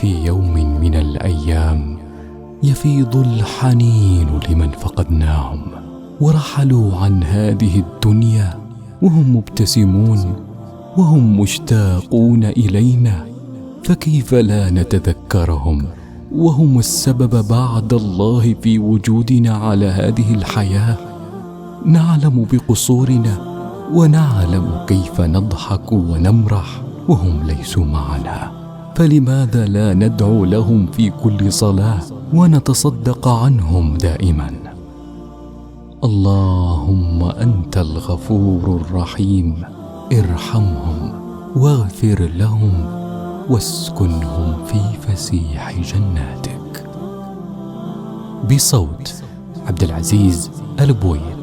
في يوم من الأيام يفيض الحنين لمن فقدناهم ورحلوا عن هذه الدنيا وهم مبتسمون وهم مشتاقون إلينا، فكيف لا نتذكرهم وهم السبب بعد الله في وجودنا على هذه الحياة؟ نعلم بقصورنا ونعلم كيف نضحك ونمرح وهم ليسوا معنا، فلماذا لا ندعو لهم في كل صلاة ونتصدق عنهم دائما؟ اللهم أنت الغفور الرحيم، ارحمهم واغفر لهم واسكنهم في فسيح جناتك. بصوت عبد العزيز البويد.